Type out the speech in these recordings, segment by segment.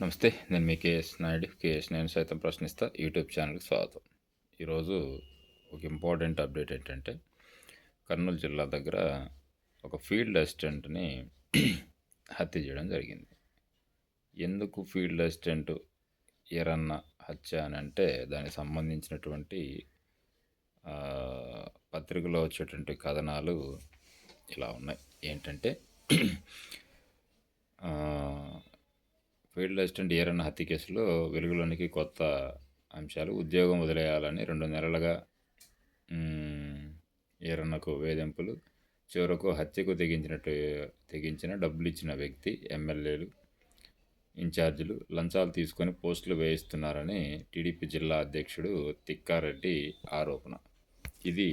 నమస్తే. నేను మీ కేఎస్ నాయుడు. నేను సైతం ప్రశ్నిస్తా యూట్యూబ్ ఛానల్‌కి స్వాగతం. ఈరోజు ఒక ఇంపార్టెంట్ అప్డేట్ ఏంటంటే, కర్నూలు జిల్లా దగ్గర ఒక ఫీల్డ్ అసిస్టెంట్‌ని హత్య చేయడం జరిగింది. ఎందుకు ఫీల్డ్ అసిస్టెంట్ ఈరన్న హత్య అనంటే, దానికి సంబంధించినటువంటి పత్రికలో వచ్చేటువంటి కథనాలు ఇలా ఉన్నాయి. ఏంటంటే ఫీల్డ్ అసిస్టెంట్ ఈరన్న హత్య కేసులో వెలుగులోనికి కొత్త అంశాలు. ఉద్యోగం వదిలేయాలని 2 నెలలుగా ఈరన్నకు వేధింపులు. చివరకు హత్యకు తెగించిన డబ్బులిచ్చిన వ్యక్తి, ఎమ్మెల్యేలు, ఇన్ఛార్జీలు లంచాలు తీసుకొని పోస్టులు వేయిస్తున్నారని టీడీపీ జిల్లా అధ్యక్షుడు తిక్కారెడ్డి ఆరోపణ. ఇది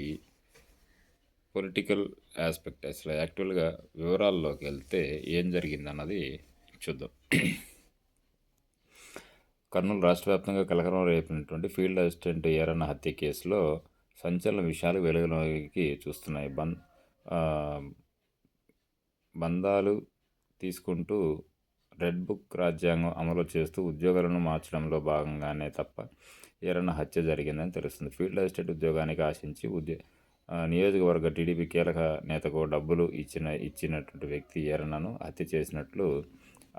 పొలిటికల్ ఆస్పెక్ట్. అసలు యాక్చువల్గా వివరాల్లోకి వెళ్తే ఏం జరిగిందన్నది చూద్దాం. కర్నూలు రాష్ట్ర వ్యాప్తంగా కలకలం రేపినటువంటి ఫీల్డ్ అసిస్టెంట్ ఈరన్న హత్య కేసులో సంచలన విషయాలు వెలుగులోకి చూస్తున్నాయి. బంధాలు తీసుకుంటూ రెడ్ బుక్ రాజ్యాంగం అమలు చేస్తూ ఉద్యోగాలను మార్చడంలో భాగంగానే తప్ప ఈరన్న హత్య జరిగిందని తెలుస్తుంది. ఫీల్డ్ అసిస్టెంట్ ఉద్యోగానికి ఆశించి నియోజకవర్గ టీడీపీ కీలక నేతకు డబ్బులు ఇచ్చినటువంటి వ్యక్తి ఈరన్నను హత్య చేసినట్లు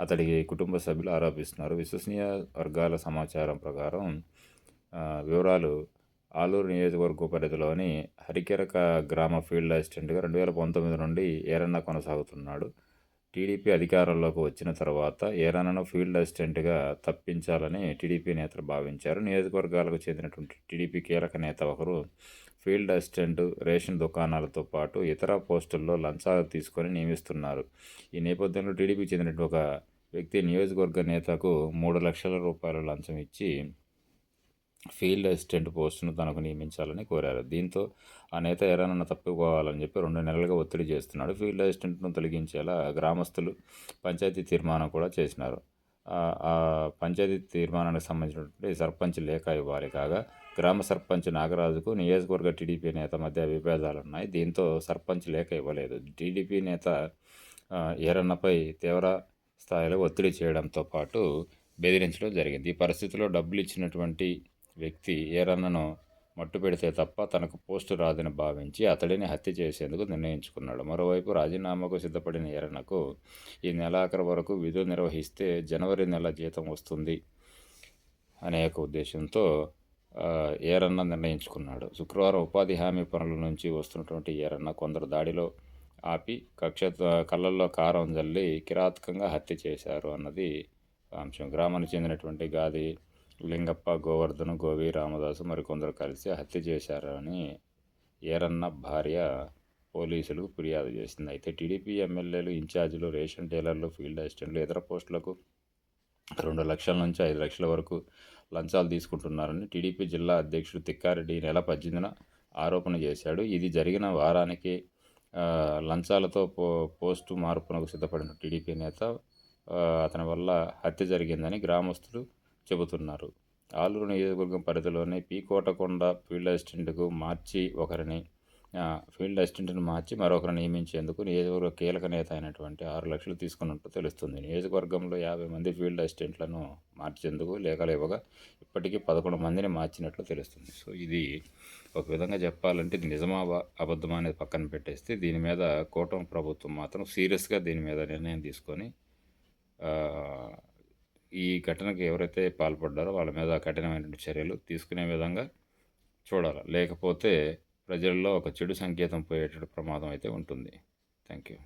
అతడి కుటుంబ సభ్యులు ఆరోపిస్తున్నారు. విశ్వసనీయ వర్గాల సమాచారం ప్రకారం వివరాలు ఆలూరు నియోజకవర్గ పరిధిలోని హరికెరక గ్రామ ఫీల్డ్ అసిస్టెంట్గా 2019 నుండి ఈరన్న కొనసాగుతున్నాడు. టీడీపీ అధికారంలోకి వచ్చిన తర్వాత ఈరన్నను ఫీల్డ్ అసిస్టెంట్గా తప్పించాలని టీడీపీ నేతలు భావించారు. నియోజకవర్గాలకు చెందినటువంటి టీడీపీ కీలక నేత ఒకరు ఫీల్డ్ అసిస్టెంట్, రేషన్ దుకాణాలతో పాటు ఇతర పోస్టుల్లో లంచాలు తీసుకొని నియమిస్తున్నారు. ఈ నేపథ్యంలో టీడీపీకి చెందినటువంటి ఒక వ్యక్తి నియోజకవర్గ నేతకు 3 లక్షల రూపాయల లంచం ఇచ్చి ఫీల్డ్ అసిస్టెంట్ పోస్టును తనకు నియమించాలని కోరారు. దీంతో ఆ నేత ఈరన్నను తప్పుకోవాలని చెప్పి 2 నెలలుగా ఒత్తిడి చేస్తున్నాడు. ఫీల్డ్ అసిస్టెంట్ను తొలగించేలా గ్రామస్తులు పంచాయతీ తీర్మానం కూడా చేసినారు. ఆ పంచాయతీ తీర్మానానికి సంబంధించినటువంటి సర్పంచ్ లేఖ ఇవ్వాలి. కాగా గ్రామ సర్పంచ్ నాగరాజుకు నియోజకవర్గ టీడీపీ నేత మధ్య విభేదాలున్నాయి. దీంతో సర్పంచ్ లేఖ ఇవ్వలేదు. టీడీపీ నేత ఈరన్నపై తీవ్ర స్థాయిలో ఒత్తిడి చేయడంతో పాటు బెదిరించడం జరిగింది. ఈ పరిస్థితిలో డబ్బులు ఇచ్చినటువంటి వ్యక్తి ఈరన్నను మట్టు పెడితే తప్ప తనకు పోస్టు రాదని భావించి అతడిని హత్య చేసేందుకు నిర్ణయించుకున్నాడు. మరోవైపు రాజీనామాకు సిద్ధపడిన ఈరన్నకు ఈ నెలాఖరు వరకు విధులు నిర్వహిస్తే జనవరి నెల జీతం వస్తుంది అనే ఒక ఉద్దేశంతో ఈరన్న నిర్ణయించుకున్నాడు. శుక్రవారం ఉపాధి హామీ పనుల నుంచి వస్తున్నటువంటి ఈరన్న కొందరు దాడిలో ఆపి కళ్ళల్లో కారం జల్లి కిరాతకంగా హత్య చేశారు అన్నది అంశం. గ్రామానికి చెందినటువంటి గాది లింగప్ప, గోవర్ధన్, గోవి, రామదాసు మరికొందరు కలిసి హత్య చేశారని ఈరన్న భార్య పోలీసులకు ఫిర్యాదు చేసింది. అయితే టీడీపీ ఎమ్మెల్యేలు, ఇన్ఛార్జీలు, రేషన్ డీలర్లు, ఫీల్డ్ అసిస్టెంట్లు, ఇతర పోస్టులకు 2 లక్షల నుంచి 5 లక్షల వరకు లంచాలు తీసుకుంటున్నారని టీడీపీ జిల్లా అధ్యక్షుడు తిక్కారెడ్డి నెల 18న ఆరోపణ చేశాడు. ఇది జరిగిన వారానికి లంచాలతో పోస్టు మార్పునకు సిద్ధపడిన టీడీపీ నేత అతని వల్ల హత్య జరిగిందని గ్రామస్తులు చెబుతున్నారు. ఆలూరు నియోజకవర్గం పరిధిలోని కోటకొండ ఫీల్డ్ అసిస్టెంట్ను మార్చి మరొకరు నియమించేందుకు నియోజకవర్గ కీలక నేత అయినటువంటి 6 లక్షలు తీసుకున్నట్టు తెలుస్తుంది. నియోజకవర్గంలో 50 మంది ఫీల్డ్ అసిస్టెంట్లను మార్చేందుకు లేఖలు ఇవ్వగా ఇప్పటికీ 11 మందిని మార్చినట్లు తెలుస్తుంది. సో ఇది ఒక విధంగా చెప్పాలంటే ఇది నిజమా అబద్ధమా అనేది పక్కన పెట్టేస్తే, దీని మీద కూటమి ప్రభుత్వం మాత్రం సీరియస్గా దీని మీద నిర్ణయం తీసుకొని ఈ ఘటనకు ఎవరైతే పాల్పడ్డారో వాళ్ళ మీద కఠినమైనటువంటి చర్యలు తీసుకునే విధంగా చూడాలి. లేకపోతే ప్రజల్లో ఒక చెడు సంకేతం పోయేటటువంటి ప్రమాదం అయితే ఉంటుంది. Thank you.